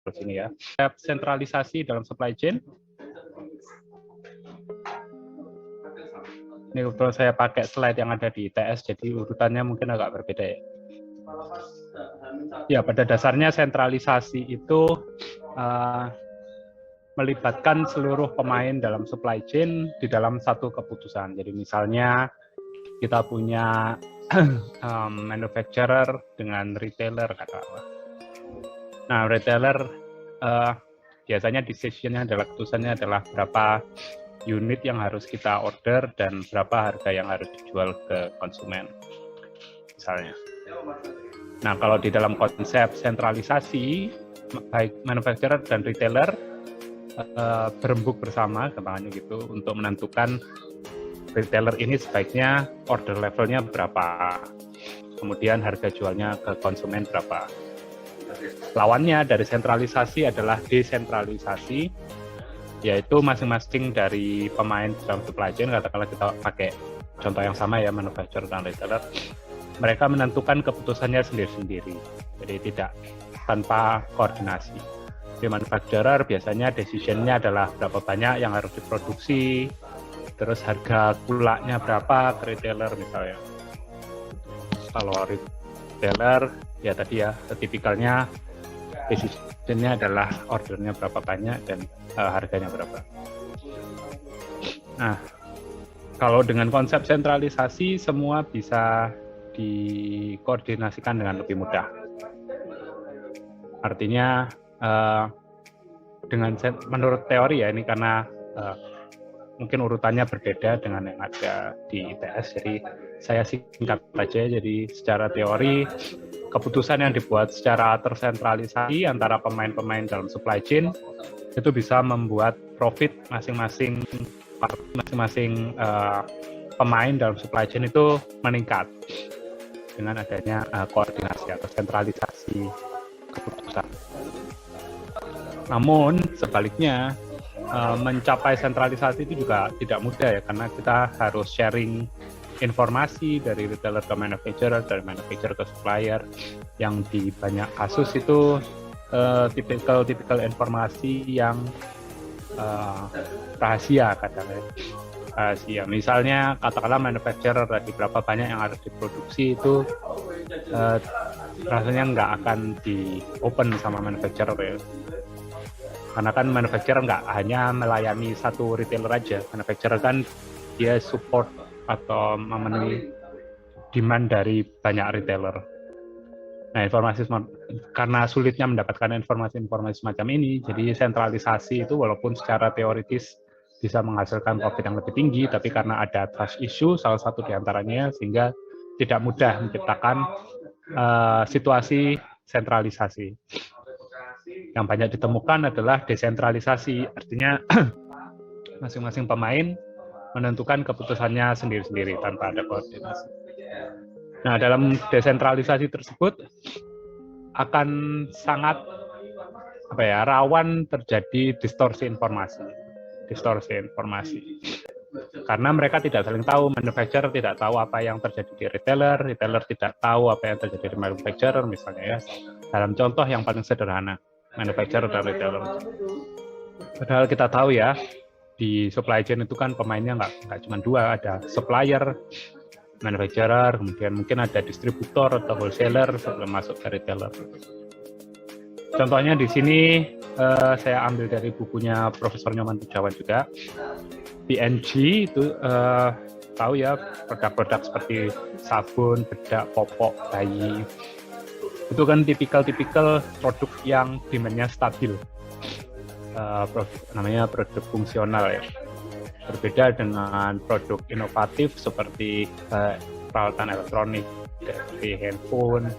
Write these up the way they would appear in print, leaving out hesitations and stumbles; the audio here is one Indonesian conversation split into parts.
sini ya. Sentralisasi dalam supply chain. Ini kebetulan saya pakai slide yang ada di ITS, jadi urutannya mungkin agak berbeda ya. Ya, pada dasarnya sentralisasi itu melibatkan seluruh pemain dalam supply chain di dalam satu keputusan. Jadi misalnya kita punya manufacturer dengan retailer katakanlah. Nah, retailer biasanya decision-nya adalah keputusannya adalah berapa unit yang harus kita order dan berapa harga yang harus dijual ke konsumen misalnya. Nah, kalau di dalam konsep sentralisasi, baik manufacturer dan retailer berembuk bersama, gampangnya gitu, untuk menentukan retailer ini sebaiknya order levelnya berapa, kemudian harga jualnya ke konsumen berapa. Lawannya dari sentralisasi adalah desentralisasi, yaitu masing-masing dari pemain dalam supply chain, katakanlah kita pakai contoh yang sama ya, manufacturer dan retailer, mereka menentukan keputusannya sendiri-sendiri, jadi tidak tanpa koordinasi. Di manufacturer biasanya decision-nya adalah berapa banyak yang harus diproduksi, terus harga gulanya berapa ke retailer misalnya. Kalau retailer ya tadi ya, tipikalnya decision-nya adalah ordernya berapa banyak dan harganya berapa. Nah, kalau dengan konsep sentralisasi semua bisa dikoordinasikan dengan lebih mudah. Artinya dengan menurut teori ya, ini karena mungkin urutannya berbeda dengan yang ada di ITS, jadi saya singkat saja. Jadi secara teori keputusan yang dibuat secara tersentralisasi antara pemain-pemain dalam supply chain itu bisa membuat profit masing-masing pemain dalam supply chain itu meningkat dengan adanya koordinasi atau sentralisasi keputusan. Namun sebaliknya mencapai sentralisasi itu juga tidak mudah ya, karena kita harus sharing informasi dari retailer ke manufacturer, dari manufacturer ke supplier, yang di banyak kasus itu tipikal informasi yang rahasia katanya. Rahasia. Misalnya katakanlah manufacturer tadi berapa banyak yang harus diproduksi itu rasanya nggak akan di open sama manufacturer ya. Karena kan manufacturer nggak hanya melayani satu retailer aja, manufacturer kan dia support atau memenuhi demand dari banyak retailer. Nah, karena sulitnya mendapatkan informasi-informasi semacam ini, jadi sentralisasi itu walaupun secara teoritis bisa menghasilkan profit yang lebih tinggi, tapi karena ada trust issue salah satu diantaranya, sehingga tidak mudah menciptakan situasi sentralisasi. Yang banyak ditemukan adalah desentralisasi, artinya masing-masing pemain menentukan keputusannya sendiri-sendiri tanpa ada koordinasi. Nah, dalam desentralisasi tersebut akan sangat rawan terjadi distorsi informasi. Karena mereka tidak saling tahu, manufacturer tidak tahu apa yang terjadi di retailer tidak tahu apa yang terjadi di manufacturer misalnya ya. Dalam contoh yang paling sederhana, manufacturer dan retailer. Padahal kita tahu ya, di supply chain itu kan pemainnya nggak cuma dua, ada supplier, manufacturer, kemudian mungkin ada distributor atau wholesaler sebelum masuk ke retailer. Contohnya di sini saya ambil dari bukunya Profesor Nyoman Tujawan juga. P&G itu tahu ya, produk-produk seperti sabun, bedak, popok, bayi. Itu kan tipikal produk yang demand-nya stabil. Namanya produk fungsional ya. Berbeda dengan produk inovatif seperti peralatan elektronik, seperti handphone,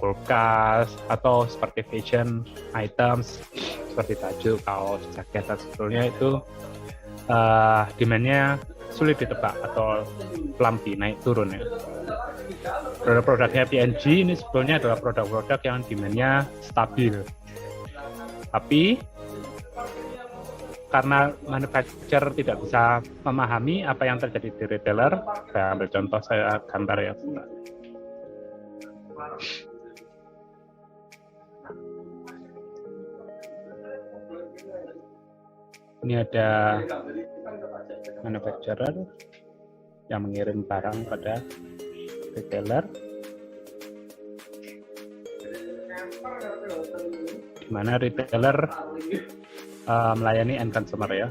kulkas, atau seperti fashion items seperti baju, kaos, jaket, dan sebagainya itu demand-nya sulit ditebak atau pelampi, naik turun ya. Produk-produknya P&G ini sebetulnya adalah produk-produk yang demand-nya stabil. Tapi karena manufacturer tidak bisa memahami apa yang terjadi di retailer, saya ambil contoh, saya gambar ya. Ini ada manufacturer yang mengirim barang pada retailer, di mana retailer melayani end consumer ya.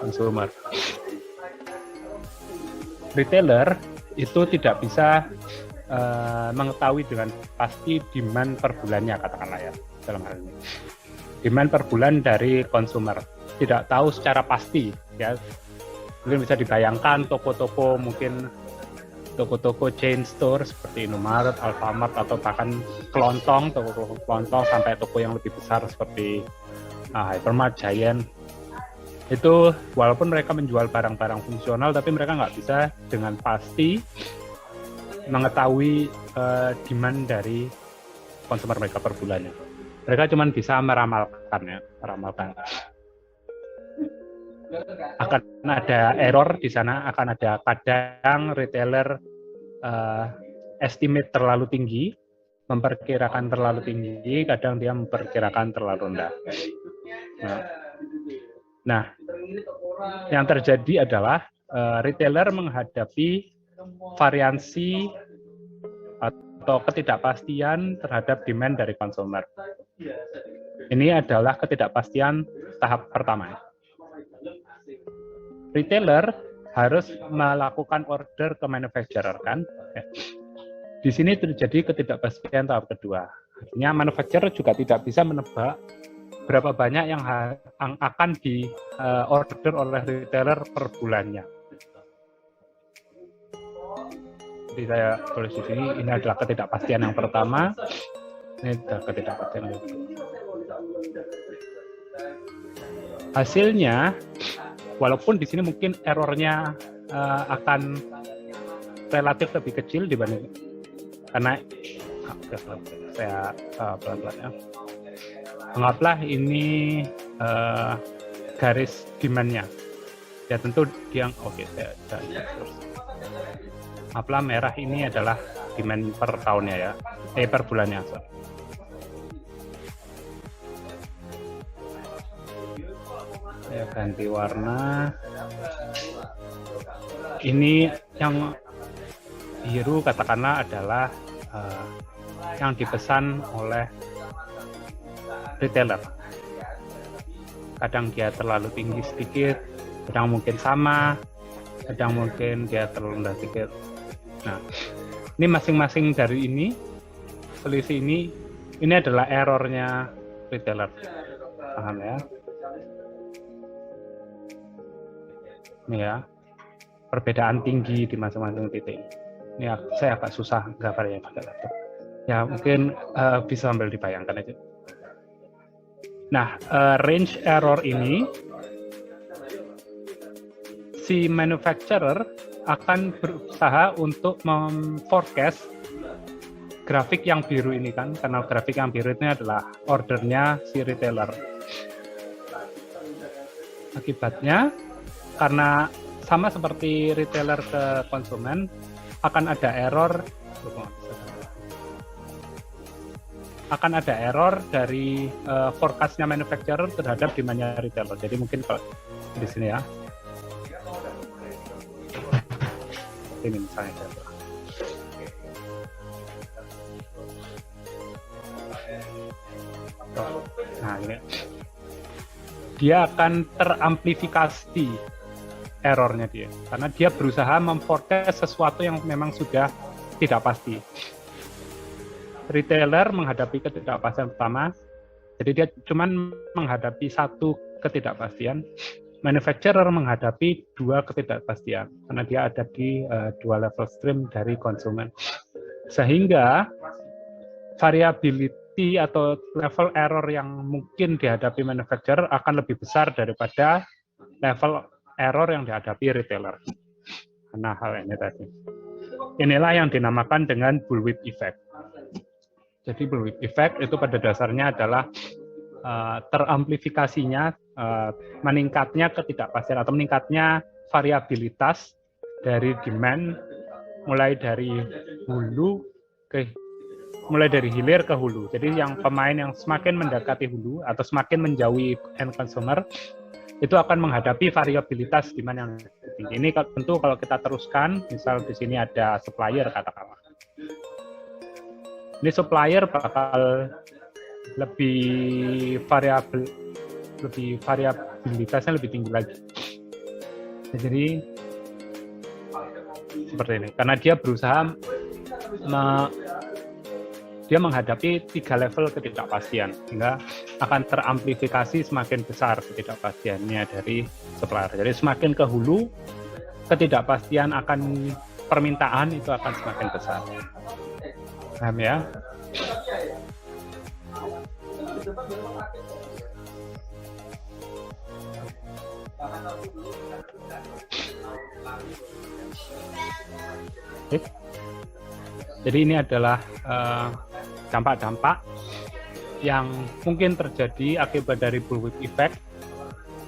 Consumer. Retailer itu tidak bisa mengetahui dengan pasti demand per bulannya, katakanlah ya, dalam hal ini. Demand per bulan dari consumer. Tidak tahu secara pasti ya. Mungkin bisa dibayangkan toko-toko, mungkin toko-toko chain store seperti Indomaret, Alfamart, atau bahkan kelontong, toko kelontong sampai toko yang lebih besar seperti Hypermart, Giant. Itu walaupun mereka menjual barang-barang fungsional, tapi mereka nggak bisa dengan pasti mengetahui demand dari konsumer mereka per bulannya. Mereka cuma bisa meramalkan ya, meramalkan. Akan ada error di sana, akan ada kadang retailer estimate terlalu tinggi, memperkirakan terlalu tinggi, kadang dia memperkirakan terlalu rendah. Nah, yang terjadi adalah retailer menghadapi variansi atau ketidakpastian terhadap demand dari konsumer. Ini adalah ketidakpastian tahap pertama. Retailer harus melakukan order ke manufacturer kan. Di sini terjadi ketidakpastian tahap kedua. Artinya manufacturer juga tidak bisa menebak berapa banyak yang akan di order oleh retailer per bulannya. Jadi saya tulis di sini, ini adalah ketidakpastian yang pertama. Ini adalah ketidakpastian yang kedua. Hasilnya, walaupun di sini mungkin errornya akan relatif lebih kecil dibanding, karena saya pelan-pelan ya. Anggaplah ini garis demand-nya. Ya tentu dia, oke, saya terus. Anggaplah merah ini adalah demand per tahunnya ya, per bulannya. Saya ganti warna. Ini yang biru katakanlah adalah yang dipesan oleh retailer. Kadang dia terlalu tinggi sedikit, kadang mungkin sama, kadang mungkin dia terlalu rendah sedikit. Nah, ini masing-masing dari ini, selisih ini adalah errornya retailer. Paham ya? Ini ya, perbedaan tinggi di masing-masing titik. Ini saya agak susah gambarnya pakai laptop. Ya, mungkin bisa sambil dibayangkan aja. Nah, range error ini, si manufacturer akan berusaha untuk memforecast grafik yang biru ini kan, karena grafik yang biru ini adalah ordernya si retailer. Akibatnya, karena sama seperti retailer ke konsumen, akan ada error dari forecast-nya manufacturer terhadap demand-nya retailer. Jadi mungkin kalau di sini ya, ini misalnya nah ini dia akan teramplifikasi errornya dia, karena dia berusaha memforecast sesuatu yang memang sudah tidak pasti. Retailer menghadapi ketidakpastian pertama, jadi dia cuma menghadapi satu ketidakpastian. Manufacturer menghadapi dua ketidakpastian, karena dia ada di dua level stream dari konsumen. Sehingga variability atau level error yang mungkin dihadapi manufacturer akan lebih besar daripada level error yang dihadapi retailer. Nah, hal ini tadi. Inilah yang dinamakan dengan bullwhip effect. Jadi bullwhip effect itu pada dasarnya adalah teramplifikasinya, meningkatnya ketidakpastian atau meningkatnya variabilitas dari demand mulai dari hulu ke mulai dari hilir ke hulu. Jadi yang pemain yang semakin mendekati hulu atau semakin menjauhi end consumer itu akan menghadapi variabilitas demand yang lebih tinggi. Ini tentu kalau kita teruskan, misal di sini ada supplier katakanlah. Ini supplier bakal lebih variabilitasnya lebih tinggi lagi. Jadi seperti ini, karena dia berusaha dia menghadapi 3 level ketidakpastian, sehingga akan teramplifikasi semakin besar ketidakpastiannya dari supplier. Jadi semakin ke hulu, ketidakpastian akan permintaan itu akan semakin besar. Paham ya? Jadi ini adalah dampak-dampak yang mungkin terjadi akibat dari bullwhip effect.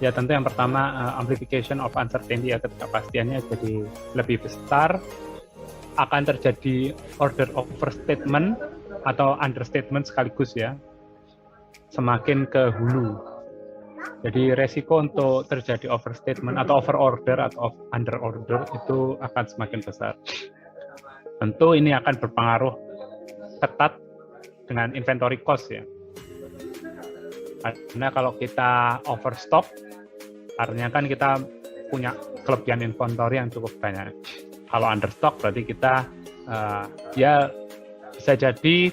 Ya tentu yang pertama amplification of uncertainty, ya ketidakpastiannya jadi lebih besar. Akan terjadi order overstatement atau understatement sekaligus ya, semakin ke hulu. Jadi resiko untuk terjadi overstatement atau overorder atau underorder itu akan semakin besar. Tentu ini akan berpengaruh ketat dengan inventory cost ya. Karena kalau kita overstock, artinya kan kita punya kelebihan inventory yang cukup banyak. Kalau understock berarti kita ya bisa jadi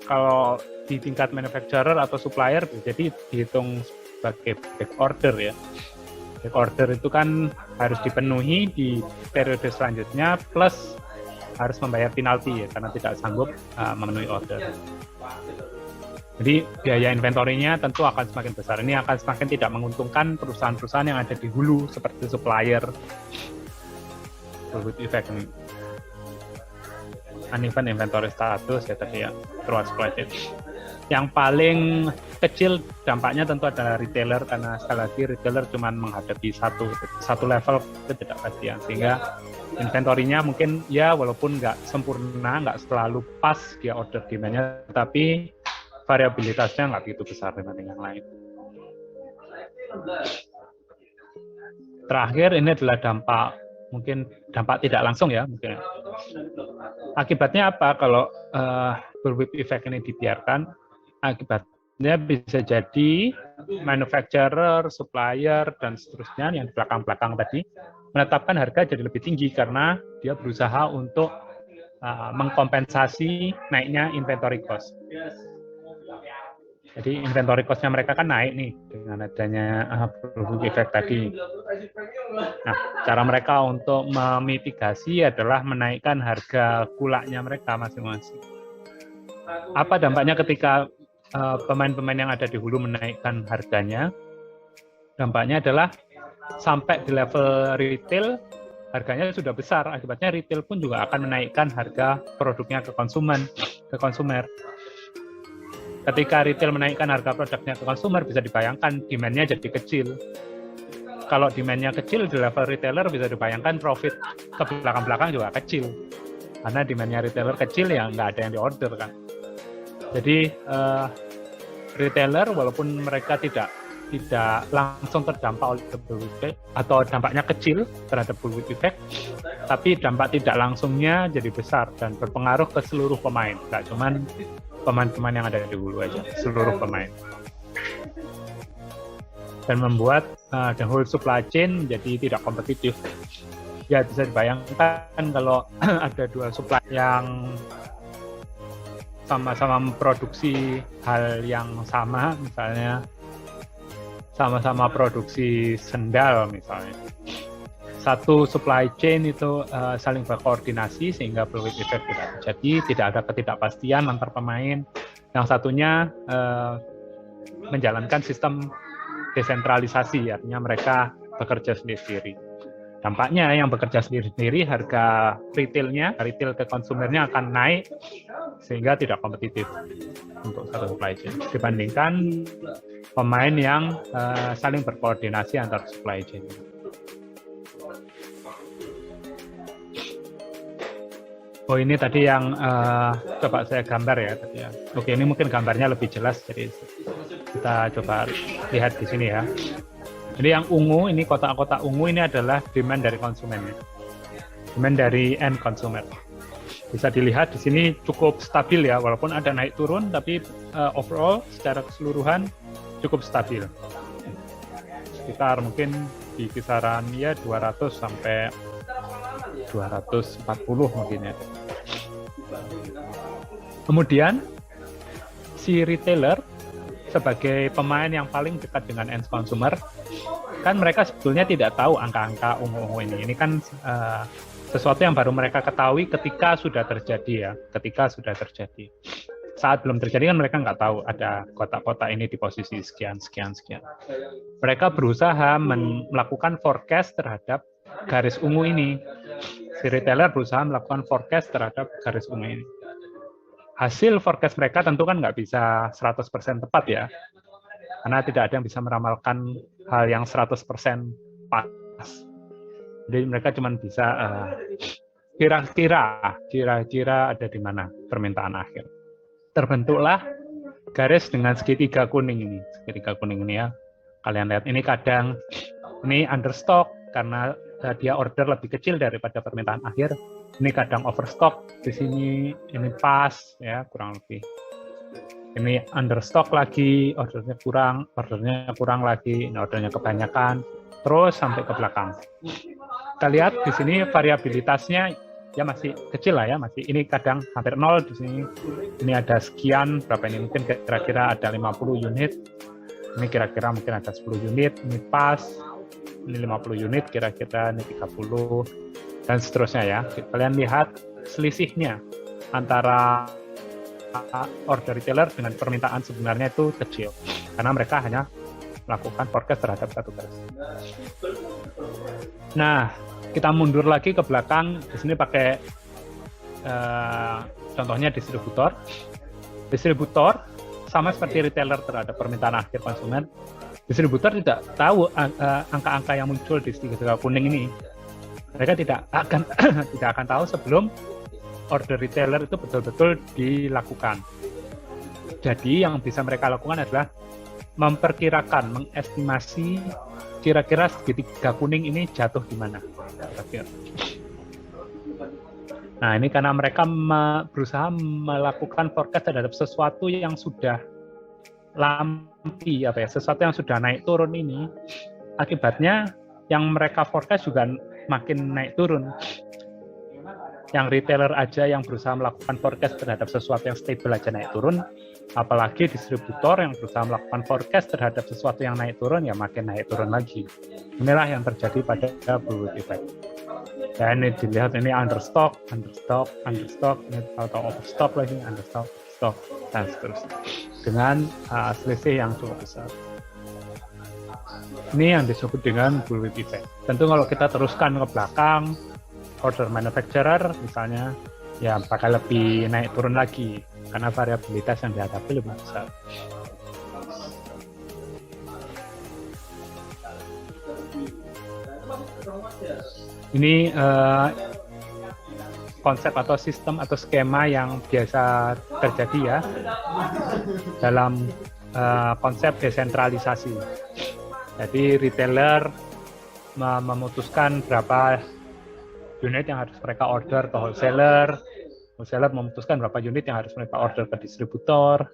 kalau di tingkat manufacturer atau supplier bisa jadi dihitung sebagai back order ya. Back order itu kan harus dipenuhi di periode selanjutnya plus harus membayar penalti ya karena tidak sanggup memenuhi order. Jadi biaya inventorinya tentu akan semakin besar. Ini akan semakin tidak menguntungkan perusahaan-perusahaan yang ada di hulu seperti supplier. Bullwhip effect ini. Uneven inventory status ya tadi ya, throughout supply chain. Yang paling kecil dampaknya tentu adalah retailer, karena sekali lagi retailer cuma menghadapi satu level ketidakpastian, sehingga inventorinya mungkin ya walaupun nggak sempurna, nggak selalu pas dia order demand-nya, tapi variabilitasnya nggak begitu besar dibanding yang lain. Terakhir ini adalah mungkin dampak tidak langsung ya mungkin. Akibatnya apa kalau bullwhip effect ini dibiarkan? Akibatnya bisa jadi manufacturer, supplier, dan seterusnya yang di belakang-belakang tadi menetapkan harga jadi lebih tinggi karena dia berusaha untuk mengkompensasi naiknya inventory cost. Jadi inventory cost-nya mereka kan naik nih dengan adanya bullwhip effect tadi. Nah, cara mereka untuk memitigasi adalah menaikkan harga gulanya mereka masing-masing. Apa dampaknya ketika pemain-pemain yang ada di hulu menaikkan harganya? Dampaknya adalah sampai di level retail harganya sudah besar, akibatnya retail pun juga akan menaikkan harga produknya ke konsumer. Ketika retail menaikkan harga produknya ke konsumer, bisa dibayangkan demand-nya jadi kecil. Kalau demand-nya kecil di level retailer, bisa dibayangkan profit ke belakang-belakang juga kecil. Karena demand-nya retailer kecil, ya nggak ada yang di-order kan. Jadi retailer walaupun mereka tidak langsung terdampak oleh bullwhip effect atau dampaknya kecil terhadap bullwhip effect, tapi dampak tidak langsungnya jadi besar dan berpengaruh ke seluruh pemain, nggak cuman pemain-pemain yang ada di hulu aja, seluruh pemain, dan membuat the whole supply chain menjadi tidak kompetitif. Ya bisa dibayangkan kalau ada dua supply yang sama-sama memproduksi hal yang sama, misalnya sama-sama produksi sendal misalnya. Satu supply chain itu saling berkoordinasi sehingga bullwhip effect tidak terjadi, tidak ada ketidakpastian antar pemain. Yang satunya menjalankan sistem desentralisasi, artinya mereka bekerja sendiri-sendiri. Dampaknya yang bekerja sendiri-sendiri, harga retail ke konsumernya akan naik sehingga tidak kompetitif untuk satu supply chain dibandingkan pemain yang saling berkoordinasi antar supply chain. Oh, ini tadi yang coba saya gambar ya tadi ya. Oke, ini mungkin gambarnya lebih jelas, jadi kita coba lihat di sini ya. Jadi yang ungu, ini kotak-kotak ungu ini adalah demand dari konsumen. Demand dari end consumer. Bisa dilihat di sini cukup stabil ya, walaupun ada naik turun, tapi overall secara keseluruhan cukup stabil. Sekitar mungkin di kisaran ya 200 sampai 240 mungkin ya. Kemudian si retailer sebagai pemain yang paling dekat dengan end consumer, kan mereka sebetulnya tidak tahu angka-angka ungu-ungu ini. Ini kan sesuatu yang baru mereka ketahui ketika sudah terjadi ya, ketika sudah terjadi. Saat belum terjadi kan mereka nggak tahu ada kotak-kotak ini di posisi sekian. Mereka berusaha melakukan forecast terhadap garis ungu ini. Si retailer berusaha melakukan forecast terhadap garis ungu ini. Hasil forecast mereka tentu kan nggak bisa 100% tepat ya, karena tidak ada yang bisa meramalkan hal yang 100% pas. Jadi mereka cuma bisa kira-kira ada di mana permintaan akhir. Terbentuklah garis dengan segitiga kuning ini. Segitiga kuning ini ya. Kalian lihat ini kadang ini understock karena dia order lebih kecil daripada permintaan akhir. Ini kadang overstock di sini, ini pas ya kurang lebih. Ini understock lagi, ordernya kurang lagi, ini ordernya kebanyakan, terus sampai ke belakang. Kita lihat di sini variabilitasnya ya masih kecil lah ya, masih ini kadang hampir 0 di sini. Ini ada sekian, berapa ini mungkin kira-kira ada 50 unit. Ini kira-kira mungkin ada 10 unit, ini pas. Ini 50 unit kira-kira, ini 30 dan seterusnya ya. Kalian lihat selisihnya antara order retailer dengan permintaan sebenarnya itu kecil karena mereka hanya melakukan forecast terhadap satu garis. Nah, kita mundur lagi ke belakang. Di sini pakai contohnya distributor. Distributor sama seperti retailer terhadap permintaan akhir konsumen. Distributor tidak tahu angka-angka yang muncul di segitiga kuning ini. Mereka tidak akan tahu sebelum order retailer itu betul-betul dilakukan. Jadi yang bisa mereka lakukan adalah memperkirakan, mengestimasi kira-kira segitiga kuning ini jatuh di mana. Nah, ini karena mereka berusaha melakukan forecast terhadap sesuatu yang sudah lampi, sesuatu yang sudah naik turun ini, akibatnya yang mereka forecast juga makin naik turun. Yang retailer aja yang berusaha melakukan forecast terhadap sesuatu yang stable aja naik turun, apalagi distributor yang berusaha melakukan forecast terhadap sesuatu yang naik turun, ya makin naik turun lagi. Inilah yang terjadi pada bullwhip effect. Dan ini dilihat ini understock, ini atau overstock lagi, understock, stock, dan seterusnya. Dengan selisih yang cukup besar. Ini yang disebut dengan bullwhip effect. Tentu kalau kita teruskan ke belakang, order manufacturer misalnya, ya bakal lebih naik turun lagi karena variabilitas yang dihadapi lebih besar. Ini konsep atau sistem atau skema yang biasa terjadi ya dalam konsep desentralisasi. Jadi retailer memutuskan berapa unit yang harus mereka order ke wholesaler memutuskan berapa unit yang harus mereka order ke distributor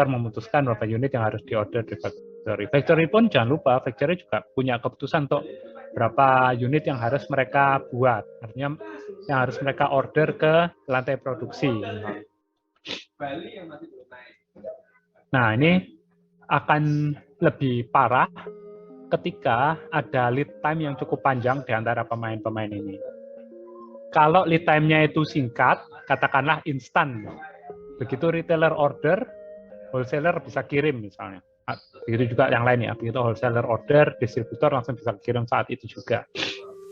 memutuskan berapa unit yang harus diorder di factory. Factory pun jangan lupa, factory juga punya keputusan untuk berapa unit yang harus mereka buat, artinya yang harus mereka order ke lantai produksi. Nah, ini akan lebih parah ketika ada lead time yang cukup panjang di antara pemain-pemain ini. Kalau lead time-nya itu singkat, katakanlah instan. Begitu retailer order, wholesaler bisa kirim misalnya. Begitu juga yang lain ya, begitu wholesaler order, distributor langsung bisa kirim saat itu juga.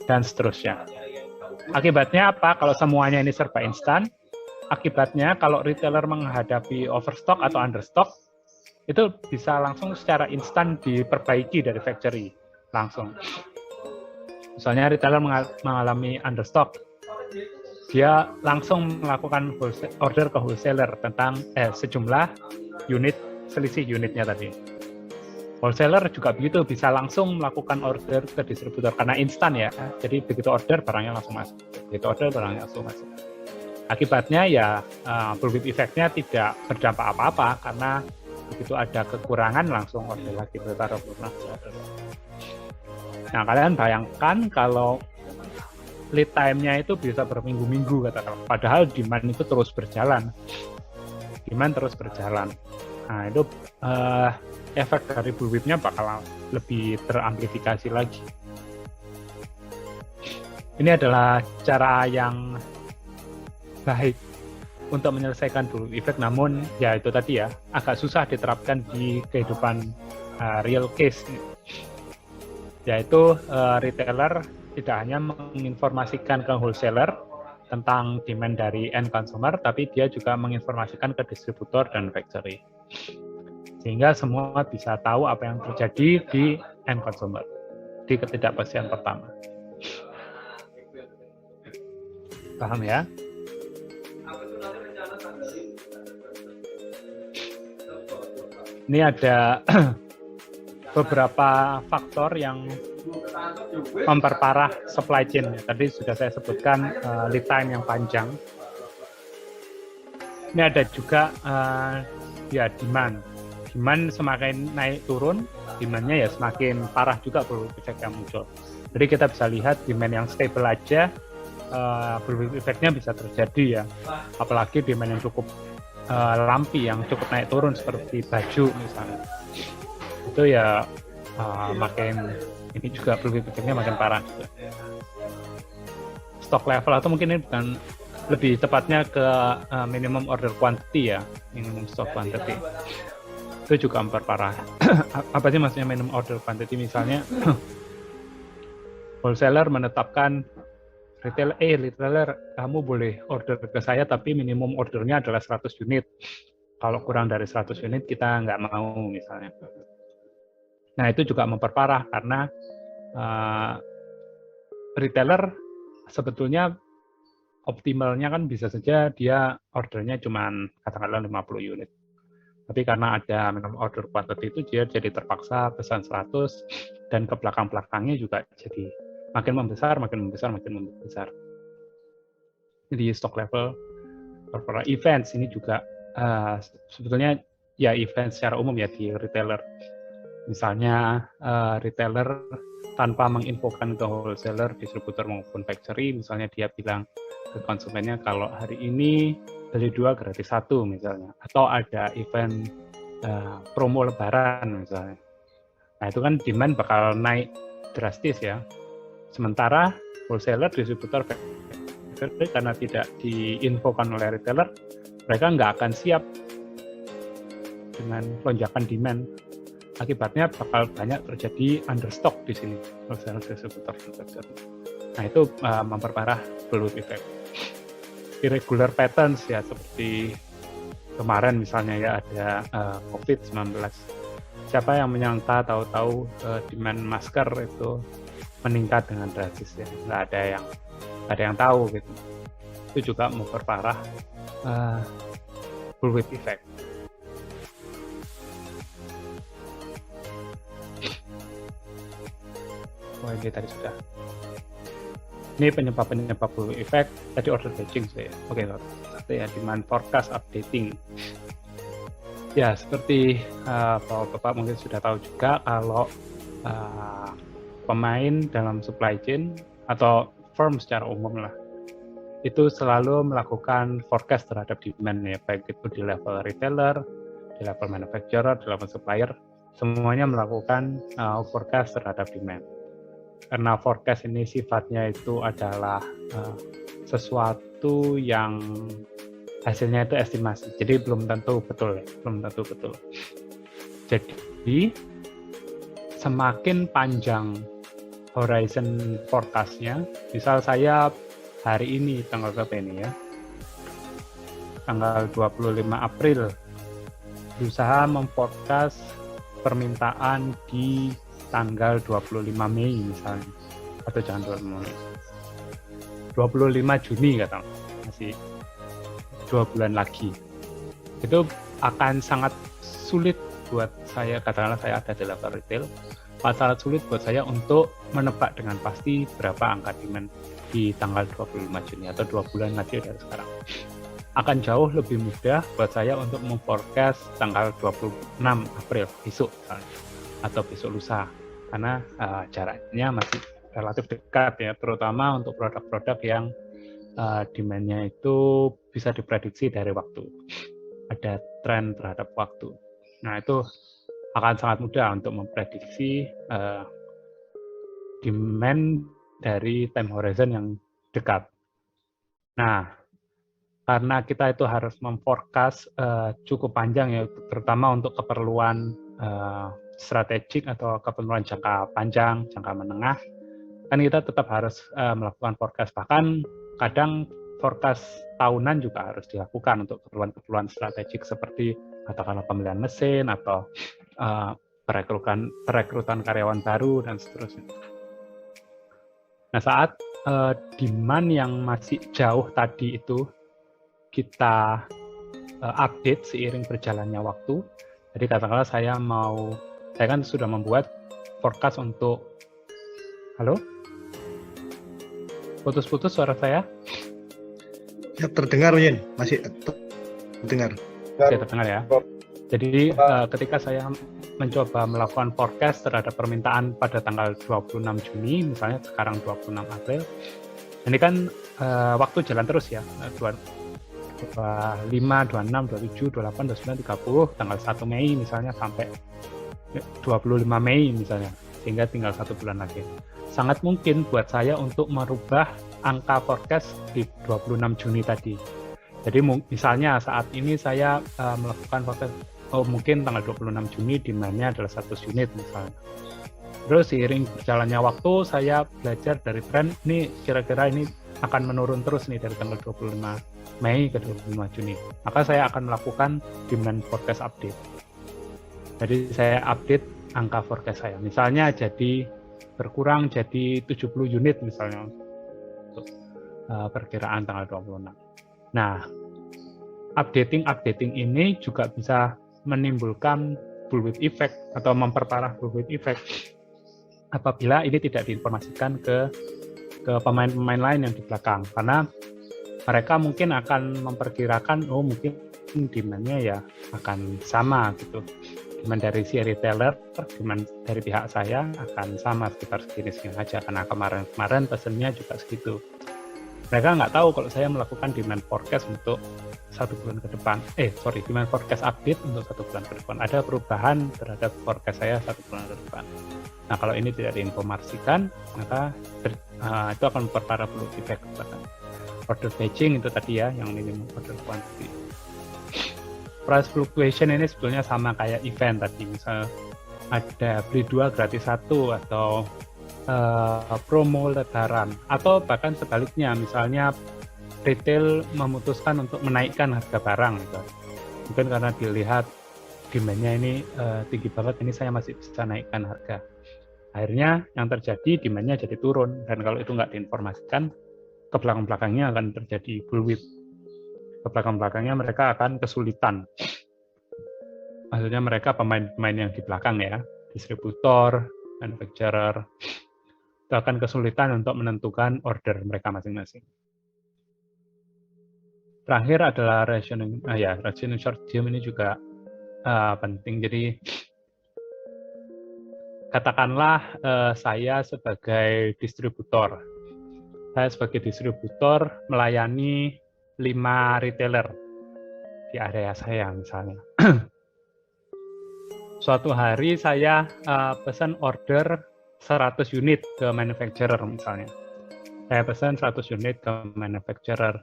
Dan seterusnya. Akibatnya apa? Kalau semuanya ini serba instan, akibatnya kalau retailer menghadapi overstock atau understock, itu bisa langsung secara instan diperbaiki dari factory langsung. Misalnya retailer mengalami understock, dia langsung melakukan order ke wholesaler tentang sejumlah unit, selisih unitnya tadi. Wholesaler juga begitu, bisa langsung melakukan order ke distributor karena instan ya. Jadi begitu order barangnya langsung masuk. Begitu order barangnya langsung masuk. Akibatnya ya bullwhip effect-nya tidak berdampak apa-apa karena begitu ada kekurangan langsung order lagi, bertaruh langsung order. Nah, kalian bayangkan kalau lead time-nya itu bisa berminggu-minggu katakanlah. Padahal demand itu terus berjalan. Nah, itu efek dari bullwhip-nya bakal lebih teramplifikasi lagi. Ini adalah cara yang baik untuk menyelesaikan bullwhip effect, namun ya itu tadi ya, agak susah diterapkan di kehidupan real case. Yaitu retailer tidak hanya menginformasikan ke wholesaler tentang demand dari end consumer, tapi dia juga menginformasikan ke distributor dan factory. Sehingga semua bisa tahu apa yang terjadi di end consumer, di ketidakpastian pertama. Paham ya? Ini ada beberapa faktor yang memperparah supply chain. Tadi sudah saya sebutkan lead time yang panjang. Ini ada juga ya demand. Demand semakin naik turun, demand-nya ya semakin parah juga bullwhip effect yang muncul. Jadi kita bisa lihat demand yang stable aja, bullwhip effect-nya bisa terjadi ya. Apalagi demand yang cukup lampi, yang cukup naik turun seperti baju misalnya. Itu ya makin ini juga bullwhip effect-nya makin parah juga. Stock level atau mungkin ini bukan, lebih tepatnya ke minimum order quantity ya, minimum stock quantity. Itu juga memperparah. Apa sih maksudnya minimum order quantity? Misalnya wholesaler menetapkan retailer, kamu boleh order ke saya tapi minimum ordernya adalah 100 unit. Kalau kurang dari 100 unit kita nggak mau misalnya. Nah, itu juga memperparah karena retailer sebetulnya optimalnya kan bisa saja dia ordernya cuma katakanlah 50 unit. Tapi karena ada minimum order quantity itu dia jadi terpaksa pesan 100 dan ke belakang-belakangnya juga jadi makin membesar. Jadi stock level para events ini juga sebetulnya ya event secara umum ya di retailer. Misalnya retailer tanpa menginfokan ke wholesaler, distributor maupun factory, misalnya dia bilang ke konsumennya kalau hari ini beli 2 gratis 1 misalnya, atau ada event promo lebaran misalnya. Nah, itu kan demand bakal naik drastis ya. Sementara wholesaler, distributor, factory karena tidak diinfokan oleh retailer, mereka nggak akan siap dengan lonjakan demand. Akibatnya bakal banyak terjadi understock di sini, wholesaler, distributor, factory. Nah, itu memperparah bullwhip effect. Irregular patterns ya, seperti kemarin misalnya ya ada COVID-19. Siapa yang menyangka tahu-tahu demand masker itu meningkat dengan drastis ya, nggak ada yang tahu gitu. Itu juga memperparah bullwhip effect. Oh, ini tadi sudah. Ini penyebab bullwhip effect, tadi order batching saya. Oke, ya, demand forecast updating. Ya, seperti Bapak mungkin sudah tahu juga kalau pemain dalam supply chain atau firm secara umum lah, itu selalu melakukan forecast terhadap demand ya, baik itu di level retailer, di level manufacturer, di level supplier, semuanya melakukan forecast terhadap demand. Karena forecast ini sifatnya itu adalah sesuatu yang hasilnya itu estimasi, jadi belum tentu betul. Jadi semakin panjang horizon forecast-nya, misal saya hari ini tanggal berapa ini ya, tanggal 25 April, berusaha memforecast permintaan di tanggal 25 Mei misalnya, atau jangan 25 Mei, 25 Juni katakan. masih 2 bulan lagi. Itu akan sangat sulit buat saya, katakanlah saya ada di level retail, sangat sulit buat saya untuk menebak dengan pasti berapa angka demand di tanggal 25 Juni atau 2 bulan lagi dari sekarang. Akan jauh lebih mudah buat saya untuk memforecast tanggal 26 April besok atau besok lusa, karena jaraknya masih relatif dekat ya, terutama untuk produk-produk yang demand-nya itu bisa diprediksi dari waktu. Ada tren terhadap waktu. Nah, itu akan sangat mudah untuk memprediksi demand dari time horizon yang dekat. Nah, karena kita itu harus memforecast cukup panjang ya, terutama untuk keperluan strategik atau keperluan jangka panjang, jangka menengah, kan kita tetap harus melakukan forecast. Bahkan kadang forecast tahunan juga harus dilakukan untuk keperluan-keperluan strategik seperti katakanlah pembelian mesin atau perekrutan karyawan baru dan seterusnya. Nah, saat demand yang masih jauh tadi itu kita update seiring berjalannya waktu. Jadi katakanlah saya kan sudah membuat forecast untuk, halo? Putus-putus suara saya? Ya, terdengar, Yin. Masih terdengar. Oke, terdengar ya. Jadi ketika saya mencoba melakukan forecast terhadap permintaan pada tanggal 26 Juni, misalnya sekarang 26 April, ini kan waktu jalan terus ya, 25, 26, 27, 28, 29, 30, tanggal 1 Mei misalnya sampai 25 Mei misalnya, sehingga tinggal 1 bulan lagi. Sangat mungkin buat saya untuk merubah angka forecast di 26 Juni tadi. Jadi misalnya saat ini saya melakukan forecast, mungkin tanggal 26 Juni demand-nya adalah 100 unit misalnya. Terus seiring berjalannya waktu saya belajar dari tren, ini kira-kira ini akan menurun terus nih dari tanggal 25 Mei ke 25 Juni. Maka saya akan melakukan demand forecast update. Jadi saya update angka forecast saya. Misalnya berkurang jadi 70 unit misalnya untuk perkiraan tanggal 26. Nah, updating ini juga bisa menimbulkan bullwhip effect atau memperparah bullwhip effect apabila ini tidak diinformasikan ke pemain-pemain lain yang di belakang, karena mereka mungkin akan memperkirakan mungkin demand-nya ya akan sama gitu. Demand dari si retailer, demand dari pihak saya akan sama sekitar segini aja, karena kemarin pesennya juga segitu. Mereka nggak tahu kalau saya melakukan demand forecast untuk 1 bulan ke depan. Demand forecast update untuk 1 bulan ke depan. Ada perubahan terhadap forecast saya 1 bulan ke depan. Nah, kalau ini tidak diinformasikan, maka itu akan memperparah bullwhip effect. Order batching itu tadi ya, yang minimum order quantity. Price fluctuation ini sebetulnya sama kayak event tadi, misal ada beli 2 gratis 1 atau promo lebaran, atau bahkan sebaliknya, misalnya retail memutuskan untuk menaikkan harga barang gitu. Mungkin karena dilihat demand-nya ini tinggi banget, ini saya masih bisa naikkan harga. Akhirnya yang terjadi demand-nya jadi turun, dan kalau itu nggak diinformasikan, ke belakang-belakangnya akan terjadi bullwhip. Ke belakang-belakangnya mereka akan kesulitan. Maksudnya mereka pemain-pemain yang di belakang ya, distributor, manufacturer, itu akan kesulitan untuk menentukan order mereka masing-masing. Terakhir adalah rationing short term ini juga penting. Jadi katakanlah saya sebagai distributor melayani 5 retailer di area saya misalnya. Suatu hari saya pesan order 100 unit ke manufacturer misalnya. Saya pesan 100 unit ke manufacturer.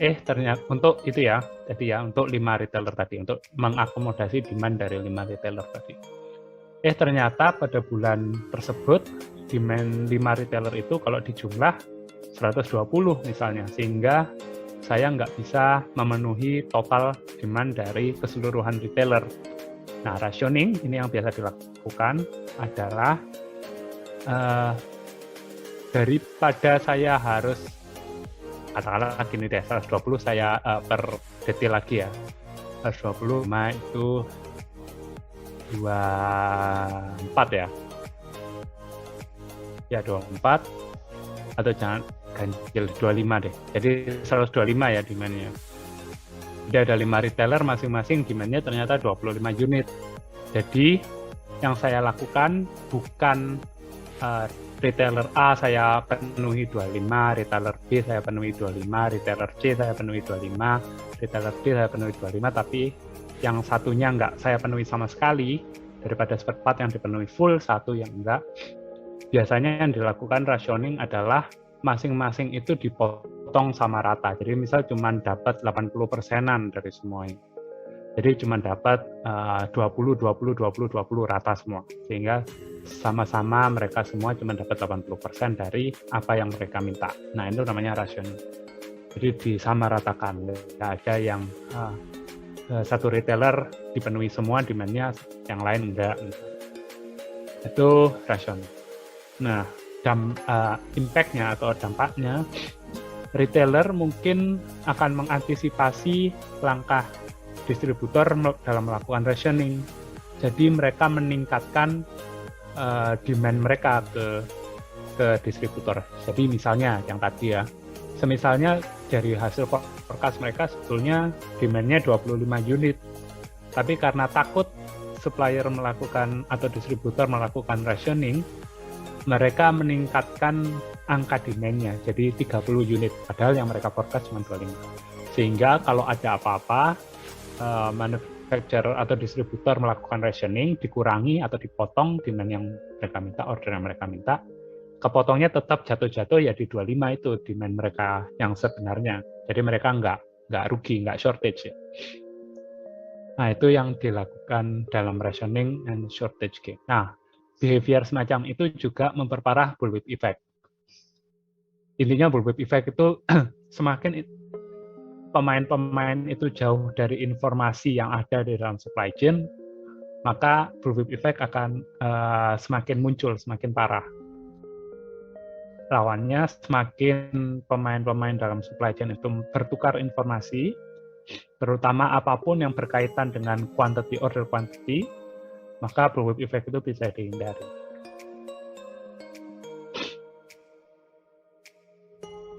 Ternyata untuk itu ya, jadi ya untuk 5 retailer tadi, untuk mengakomodasi demand dari 5 retailer tadi. Ternyata pada bulan tersebut demand 5 retailer itu kalau dijumlah 120 misalnya, sehingga saya nggak bisa memenuhi total demand dari keseluruhan retailer. Nah, rationing ini yang biasa dilakukan adalah daripada saya harus katakanlah gini deh, 120 saya per detail lagi ya. 120 itu 24 ya. Ya 24 atau jangan ganjil 25 deh. Jadi 125 ya demand-nya. Jadi ada 5 retailer masing-masing demand-nya ternyata 25 unit. Jadi yang saya lakukan bukan retailer A saya penuhi 25, retailer B saya penuhi 25, retailer C saya penuhi 25, retailer D saya penuhi 25, tapi yang satunya enggak saya penuhi sama sekali. Daripada seperempat yang dipenuhi full, satu yang enggak. Biasanya yang dilakukan rationing adalah masing-masing itu dipotong sama rata. Jadi misal cuma dapat 80%-an dari semuanya. Jadi cuma dapat 20, 20, 20, 20 rata semua. Sehingga sama-sama mereka semua cuma dapat 80% dari apa yang mereka minta. Nah, itu namanya rationing. Jadi disamaratakan. Tidak ada yang satu retailer dipenuhi semua demand-nya, yang lain enggak. Itu rationing. Nah, impact-nya atau dampaknya, retailer mungkin akan mengantisipasi langkah distributor dalam melakukan rationing. Jadi mereka meningkatkan demand mereka ke distributor. Jadi misalnya yang tadi ya, semisalnya dari hasil forecast mereka sebetulnya demand-nya 25 unit. Tapi karena takut supplier melakukan atau distributor melakukan rationing, mereka meningkatkan angka demand-nya jadi 30 unit, padahal yang mereka forecast cuma 25. Sehingga kalau ada apa-apa, manufacturer atau distributor melakukan rationing, dikurangi atau dipotong demand yang mereka minta, order yang mereka minta, kepotongnya tetap jatuh-jatuh ya di 25 itu demand mereka yang sebenarnya. Jadi mereka nggak rugi, nggak shortage ya. Nah, itu yang dilakukan dalam rationing and shortage game. Nah, behavior semacam itu juga memperparah bullwhip effect. Intinya bullwhip effect itu semakin pemain-pemain itu jauh dari informasi yang ada di dalam supply chain, maka bullwhip effect akan semakin muncul, semakin parah. Lawannya semakin pemain-pemain dalam supply chain itu bertukar informasi, terutama apapun yang berkaitan dengan quantity order quantity, maka bullwhip effect itu bisa dihindari.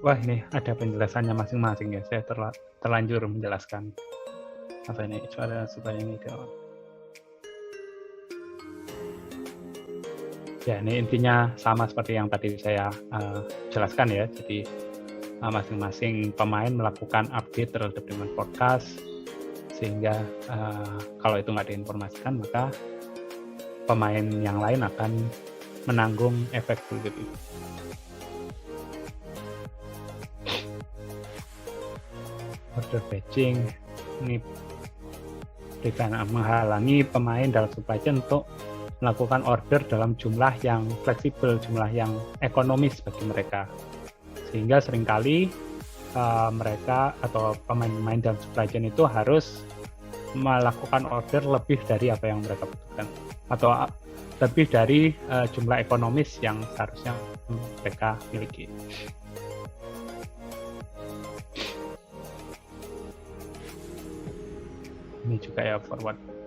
Wah, ini ada penjelasannya masing-masing ya. Saya terlanjur menjelaskan apa ini cara supaya ini ideal. Ya, ini intinya sama seperti yang tadi saya jelaskan ya. Jadi masing-masing pemain melakukan update terhadap demand forecast, sehingga kalau itu nggak diinformasikan, maka pemain yang lain akan menanggung efek bullwhip itu. Order batching ini karena menghalangi pemain dalam supply chain untuk melakukan order dalam jumlah yang fleksibel, jumlah yang ekonomis bagi mereka, sehingga seringkali mereka atau pemain-pemain dalam supply chain itu harus melakukan order lebih dari apa yang mereka butuhkan atau lebih dari jumlah ekonomis yang seharusnya mereka miliki. Ini juga ya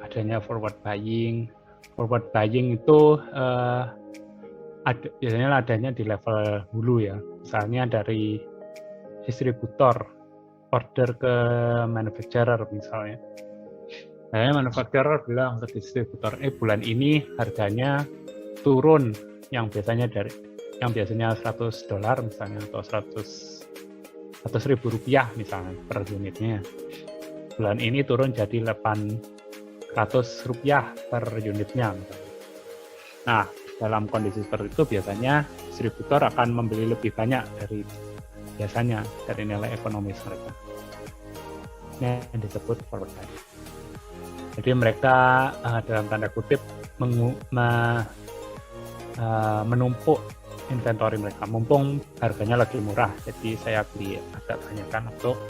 adanya forward buying. Forward buying itu biasanya adanya di level hulu ya. Misalnya dari distributor order ke manufacturer misalnya. Nah, manufacturer bilang ke distributor, bulan ini harganya turun yang biasanya $100 misalnya atau 100.000 rupiah misalnya per unitnya. Bulan ini turun jadi 800 rupiah per unitnya. Nah, dalam kondisi seperti itu biasanya distributor akan membeli lebih banyak dari biasanya dari nilai ekonomis mereka. Ini yang disebut forward buying. Jadi mereka dalam tanda kutip menumpuk inventory mereka. Mumpung harganya lagi murah, jadi saya beli agak banyak kan untuk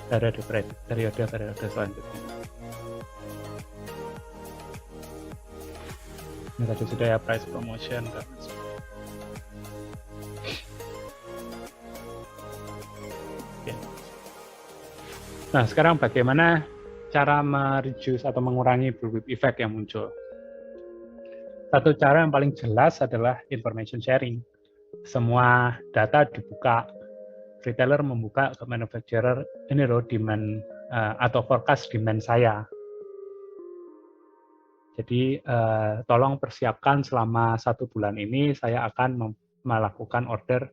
periode selanjutnya. Ini tadi sudah ya price promotion. Nah, sekarang bagaimana cara mereduce atau mengurangi bullwhip effect yang muncul? Satu cara yang paling jelas adalah information sharing. Semua data dibuka, retailer membuka ke manufacturer, ini loh demand atau forecast demand saya. Jadi tolong persiapkan selama 1 bulan ini saya akan melakukan order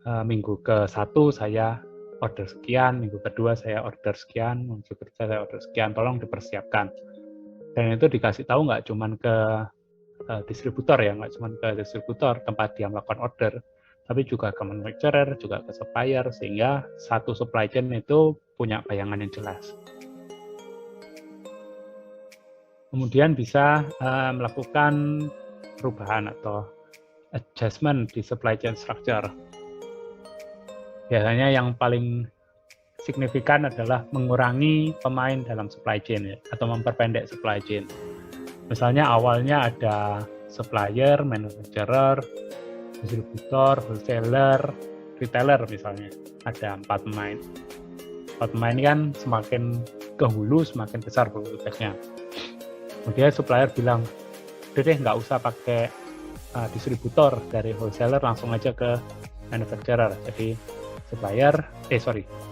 minggu ke-1 saya order sekian, minggu kedua saya order sekian, minggu ketiga saya order sekian, tolong dipersiapkan. Dan itu dikasih tahu nggak cuma ke distributor ya, nggak cuma ke distributor tempat dia melakukan order, tapi juga ke manufacturer, juga ke supplier, sehingga satu supply chain itu punya bayangan yang jelas. Kemudian bisa melakukan perubahan atau adjustment di supply chain structure. Biasanya yang paling signifikan adalah mengurangi pemain dalam supply chain ya, atau memperpendek supply chain. Misalnya awalnya ada supplier, manufacturer, distributor, wholesaler, retailer misalnya. Ada 4 pemain. 4 pemain ini kan semakin ke hulu semakin besar efeknya. Kemudian supplier bilang, udah deh nggak usah pakai distributor, dari wholesaler langsung aja ke manufacturer. Jadi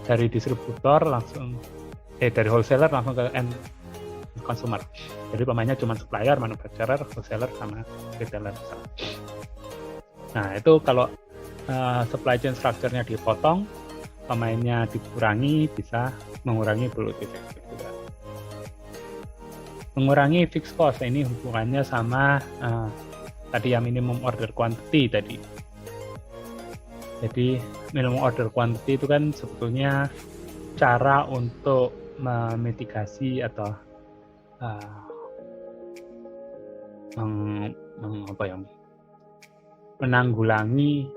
dari distributor langsung dari wholesaler langsung ke end consumer. Jadi pemainnya cuma supplier, manufacturer, wholesaler sama retailer. Nah, itu kalau supply chain structure-nya dipotong, pemainnya dikurangi, bisa mengurangi bullwhip effect juga. Mengurangi fixed cost, ini hubungannya sama tadi yang minimum order quantity tadi. Jadi minimum order quantity itu kan sebetulnya cara untuk memitigasi atau menanggulangi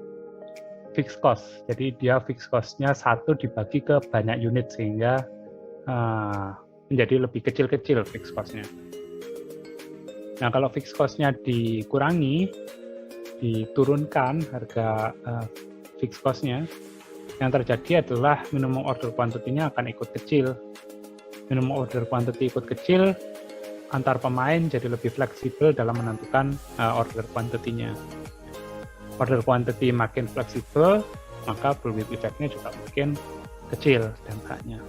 fixed cost. Jadi dia fixed cost-nya 1 dibagi ke banyak unit sehingga menjadi lebih kecil-kecil fixed cost-nya. Nah, kalau fixed cost-nya dikurangi, diturunkan harga fixed cost-nya, yang terjadi adalah minimum order quantity-nya akan ikut kecil. Minimum order quantity ikut kecil, antar pemain jadi lebih fleksibel dalam menentukan order quantity-nya. Order quantity makin fleksibel, maka bullwhip effect-nya juga makin kecil dampaknya.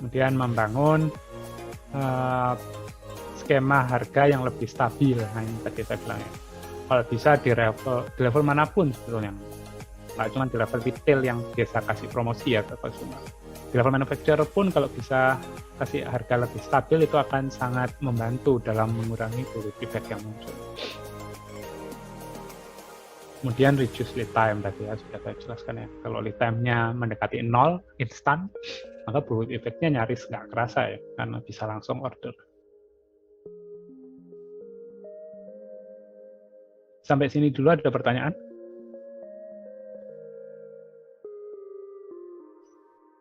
Kemudian membangun skema harga yang lebih stabil. Nah, ini tadi saya bilang ya. Kalau bisa di level manapun sebetulnya. Nggak cuma di level retail yang biasa kasih promosi ya ke konsumen. Di level manufacturer pun kalau bisa kasih harga lebih stabil, itu akan sangat membantu dalam mengurangi bullwhip effect yang muncul. Kemudian reduce lead time tadi ya, sudah saya jelaskan ya. Kalau lead time-nya mendekati 0 instan, maka bullwhip effect-nya nyaris nggak kerasa ya, karena bisa langsung order. Sampai sini dulu ada pertanyaan?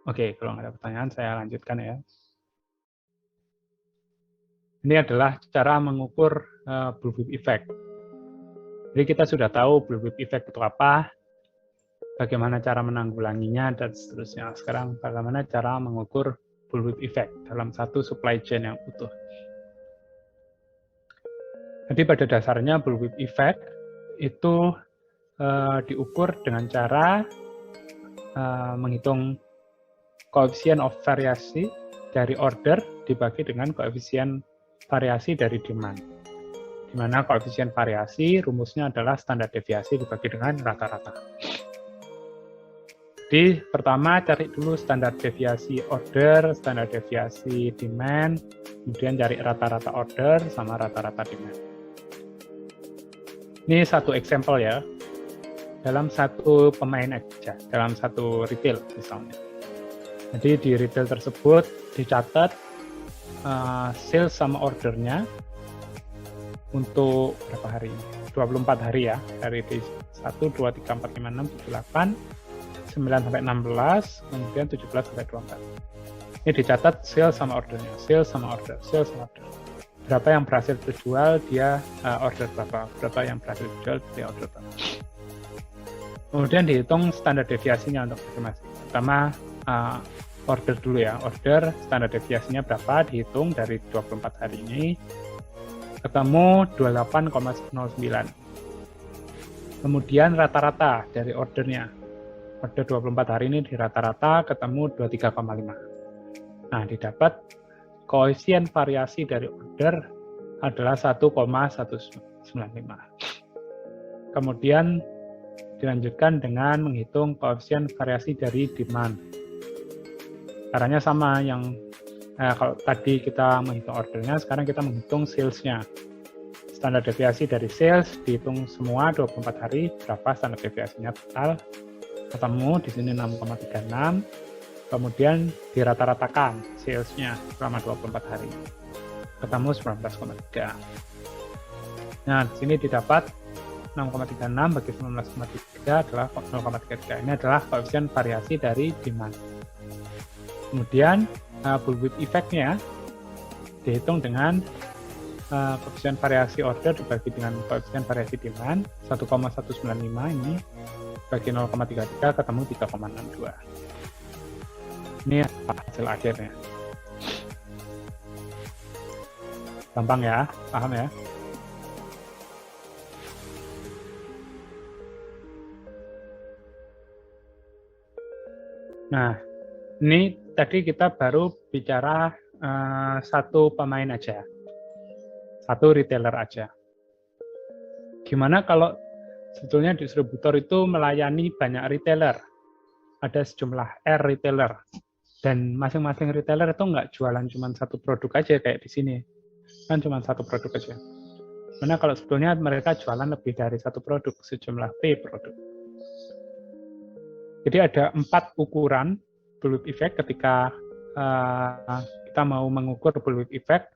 Oke, kalau nggak ada pertanyaan, saya lanjutkan ya. Ini adalah cara mengukur bullwhip effect. Jadi kita sudah tahu bullwhip effect itu apa, bagaimana cara menanggulanginya, dan seterusnya. Sekarang bagaimana cara mengukur bullwhip effect dalam satu supply chain yang utuh. Jadi pada dasarnya bullwhip effect itu diukur dengan cara menghitung koefisien of variasi dari order dibagi dengan koefisien variasi dari demand. Di mana koefisien variasi rumusnya adalah standar deviasi dibagi dengan rata-rata. Jadi pertama cari dulu standar deviasi order, standar deviasi demand, kemudian cari rata-rata order sama rata-rata demand. Ini satu example ya, dalam satu pemain aja, dalam satu retail misalnya. Jadi di retail tersebut dicatat sales sama ordernya untuk berapa hari? 24 hari ya, dari 1, 2, 3, 4, 5, 6, 7, 8, 9 sampai 16, kemudian 17 sampai 24. Ini dicatat sales sama ordernya, sales sama order, sales sama order. Berapa yang berhasil terjual, dia order berapa yang berhasil terjual, dia order berapa. Kemudian dihitung standar deviasinya untuk masing-masing. Pertama order dulu ya. Order standar deviasinya berapa, dihitung dari 24 hari ini. Ketemu 28,09. Kemudian rata-rata dari ordernya. Order 24 hari ini di rata-rata ketemu 23,5. Nah, didapat koefisien variasi dari order adalah 1,195. Kemudian dilanjutkan dengan menghitung koefisien variasi dari demand. Caranya sama yang kalau tadi kita menghitung ordernya, sekarang kita menghitung sales-nya. Standar deviasi dari sales dihitung semua 24 hari, berapa standar deviasinya total. Ketemu di sini 6,36. Kemudian dirata-ratakan sales-nya selama 24 hari. Ketemu 19,3. Nah, di sini didapat 6,36 bagi 19,3 adalah 0,33. Ini adalah koefisien variasi dari demand. Kemudian bullwhip effect-nya dihitung dengan koefisien variasi order dibagi dengan koefisien variasi demand 1,195 ini bagi 0,33 ketemu 3,62. Ini hasil akhirnya. Gampang ya, paham ya? Nah, ini tadi kita baru bicara satu pemain aja, satu retailer aja. Gimana kalau sebetulnya distributor itu melayani banyak retailer? Ada sejumlah R retailer, dan masing-masing retailer itu nggak jualan cuma satu produk aja kayak di sini, kan cuma satu produk aja. Mana kalau sebetulnya mereka jualan lebih dari satu produk, sejumlah P produk. Jadi ada 4 ukuran bullwhip effect ketika kita mau mengukur bullwhip effect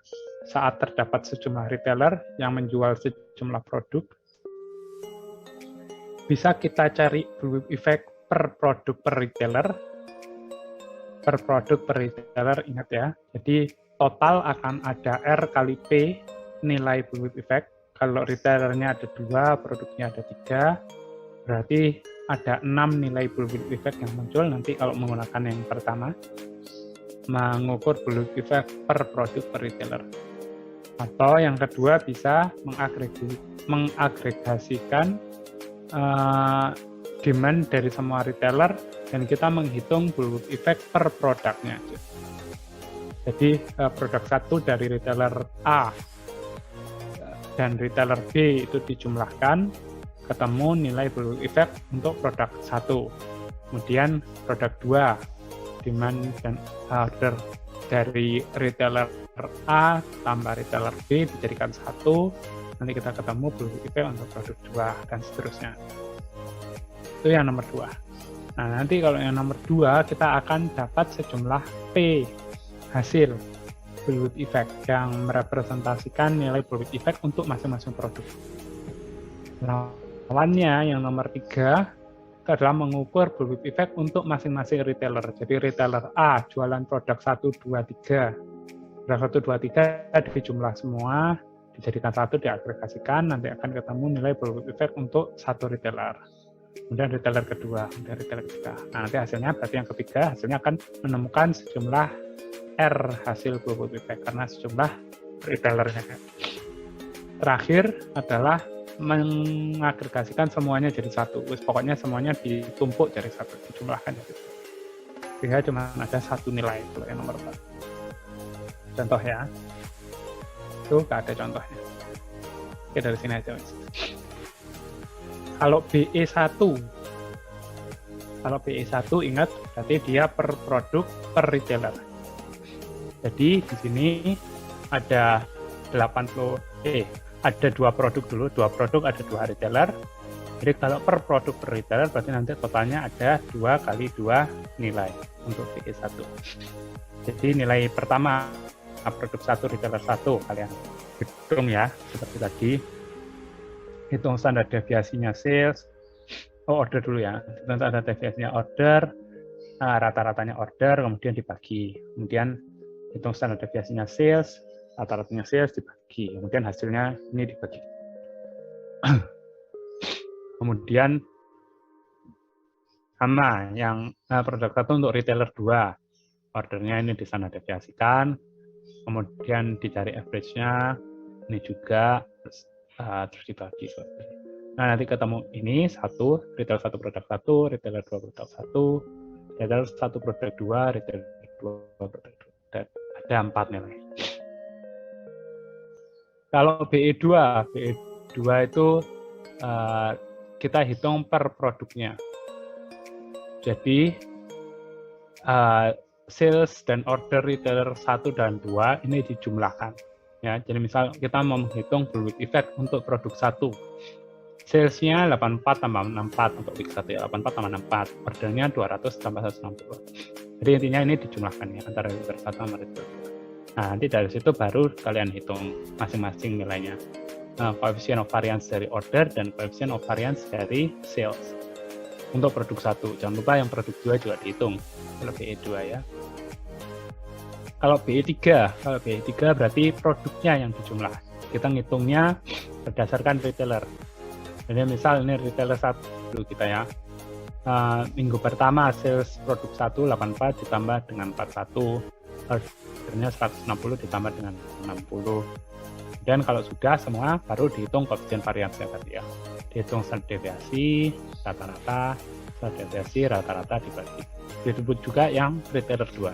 saat terdapat sejumlah retailer yang menjual sejumlah produk. Bisa kita cari bullwhip effect per produk per retailer. Per produk per retailer, ingat ya. Jadi total akan ada R kali P nilai bullwhip effect. Kalau retailernya ada 2, produknya ada 3, berarti ada 6 nilai bullwhip effect yang muncul nanti kalau menggunakan yang pertama, mengukur bullwhip effect per produk per retailer. Atau yang kedua bisa mengagregasikan demand dari semua retailer dan kita menghitung bullwhip effect per produknya. Jadi produk 1 dari retailer A dan retailer B itu dijumlahkan, ketemu nilai bullwhip effect untuk produk 1. Kemudian produk 2, demand dan order dari retailer A tambah retailer B dijadikan 1, nanti kita ketemu bullwhip effect untuk produk 2 dan seterusnya. Itu yang nomor 2. Nah, nanti kalau yang nomor 2 kita akan dapat sejumlah P hasil bullwhip effect yang merepresentasikan nilai bullwhip effect untuk masing-masing produk. Lawannya yang nomor 3 itu adalah mengukur bullwhip effect untuk masing-masing retailer. Jadi retailer A jualan produk 1, 2, 3. Produk 1, 2, 3 dijumlah semua, dijadikan 1, diagregasikan, nanti akan ketemu nilai bullwhip effect untuk satu retailer. Kemudian retailer kedua, kemudian retailer ketiga. Nah, nanti hasilnya berarti yang ketiga hasilnya akan menemukan sejumlah R hasil bullwhip effect karena sejumlah retailernya. Terakhir adalah mengagregasikan semuanya jadi 1. Pokoknya semuanya ditumpuk jadi 1, dijumlahkan jadi 1. Sehingga cuma ada 1 nilai, kalau yang nomor 4. Contoh ya. Itu nggak ada contohnya. Oke, dari sini aja. Kalau BE1, ingat berarti dia per produk per retailer. Jadi di sini ada ada 2 produk dulu, 2 produk ada 2 retailer. Jadi kalau per produk per retailer berarti nanti totalnya ada 2 kali 2 nilai untuk BE1. Jadi nilai pertama produk 1 retailer 1 kalian hitung ya seperti tadi. Hitung standar deviasinya sales. Order dulu ya. Hitung standar deviasinya order, rata-ratanya order kemudian dibagi. Kemudian hitung standar deviasinya sales, rata-ratanya sales dibagi, kemudian hasilnya ini dibagi. Kemudian Sama yang produk 1 untuk retailer 2. Ordernya ini di sana deviasikan, kemudian dicari average-nya, ini juga, terus dibagi. Nah, nanti ketemu ini 1, retail 1 produk 1, retailer 2 produk 1, retailer 1 produk 2, retailer 2 produk 2. Dan ada 4 nilai. Kalau BE2 itu kita hitung per produknya. Jadi sales dan order retailer 1 dan 2 ini dijumlahkan. Ya, jadi misal kita mau menghitung bullwhip effect untuk produk 1. Sales-nya 84 tambah 64 untuk week 1 ya, 84 tambah 64. Ordernya 200 tambah 160. Jadi intinya ini dijumlahkan ya antara retailer 1 sama retailer 2. Nah, nanti dari situ baru kalian hitung masing-masing nilainya. Coefficient of variance dari order dan coefficient of variance dari sales. Untuk produk 1, jangan lupa yang produk 2 juga dihitung. Kalau BE2 ya. Kalau BE3 berarti produknya yang dijumlah. Kita ngitungnya berdasarkan retailer. Jadi misal ini retailer 1 kita ya. Minggu pertama sales produk 1 84 ditambah dengan 41. Ordernya 160 ditambah dengan 60. Dan kalau sudah semua baru dihitung koefisien variansinya tadi ya. Dihitung standar deviasi, rata-rata, standar deviasi, rata-rata dibagi. Disebut juga yang retailer 2.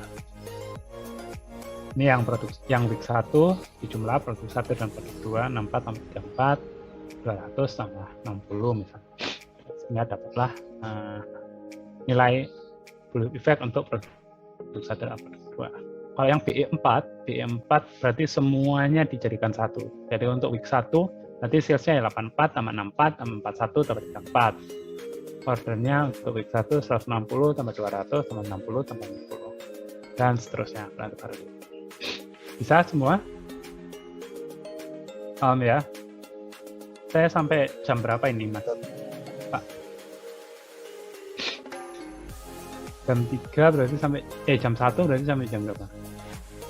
Ini yang produk yang week 1 dijumlah produk 1 dan produk 2, 64 tambah 34, 200 tambah 60 misalnya. Sehingga dapatlah nilai bullwhip effect untuk produk 1 dan produk 2. Kalau yang BE4 berarti semuanya dijadikan 1. Jadi untuk week 1 nanti salesnya 84 tambah 64 tambah 41 tambah 34. Ordernya untuk week 1 160 tambah 200 tambah 60 tambah 60. Dan seterusnya. Bisa semua? Ya. Saya sampai jam berapa ini, Mas? Pak? Jam 3 berarti sampai jam 1 berarti sampai jam berapa?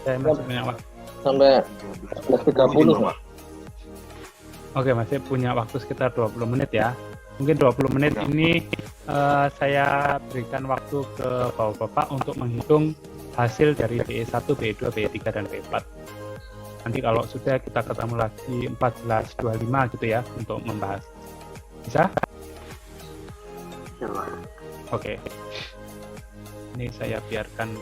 Saya masih punya waktu. Sampai 30. Oke, masih punya waktu sekitar 20 menit ya. Mungkin 20 menit ini saya berikan waktu ke Bapak untuk menghitung hasil dari BE1, BE2, BE3, dan BE4. Nanti kalau sudah kita ketemu lagi 14.25 gitu ya untuk membahas. Bisa? Oke. Ini saya biarkan.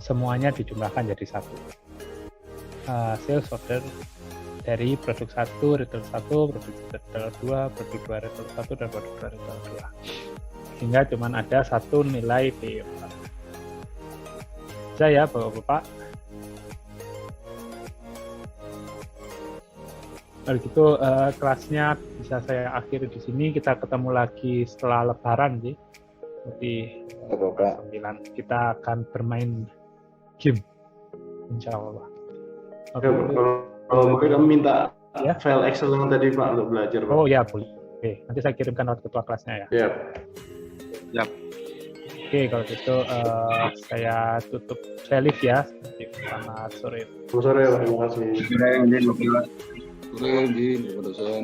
Semuanya dijumlahkan jadi satu. Sales order dari produk 1, retail 1, produk retail 2, produk 2, retail 1, dan produk 2, retail 2. Sehingga cuma ada satu nilai B4. Bisa ya Bapak-Bapak? Kalau gitu kelasnya bisa saya akhiri di sini. Kita ketemu lagi setelah Lebaran sih. Seperti 9 kita akan bermain game. Insya Allah. Oke. Ya, kalau boleh kami minta Ya. file Excel yang tadi Pak untuk belajar Pak. Oh ya boleh. Oke, nanti saya kirimkan lewat ketua kelasnya ya. Ya. Oke, kalau gitu saya tutup saya live ya. Selamat sore. Selamat sore Pak, terima kasih. Sore, Jin, Pak dosen.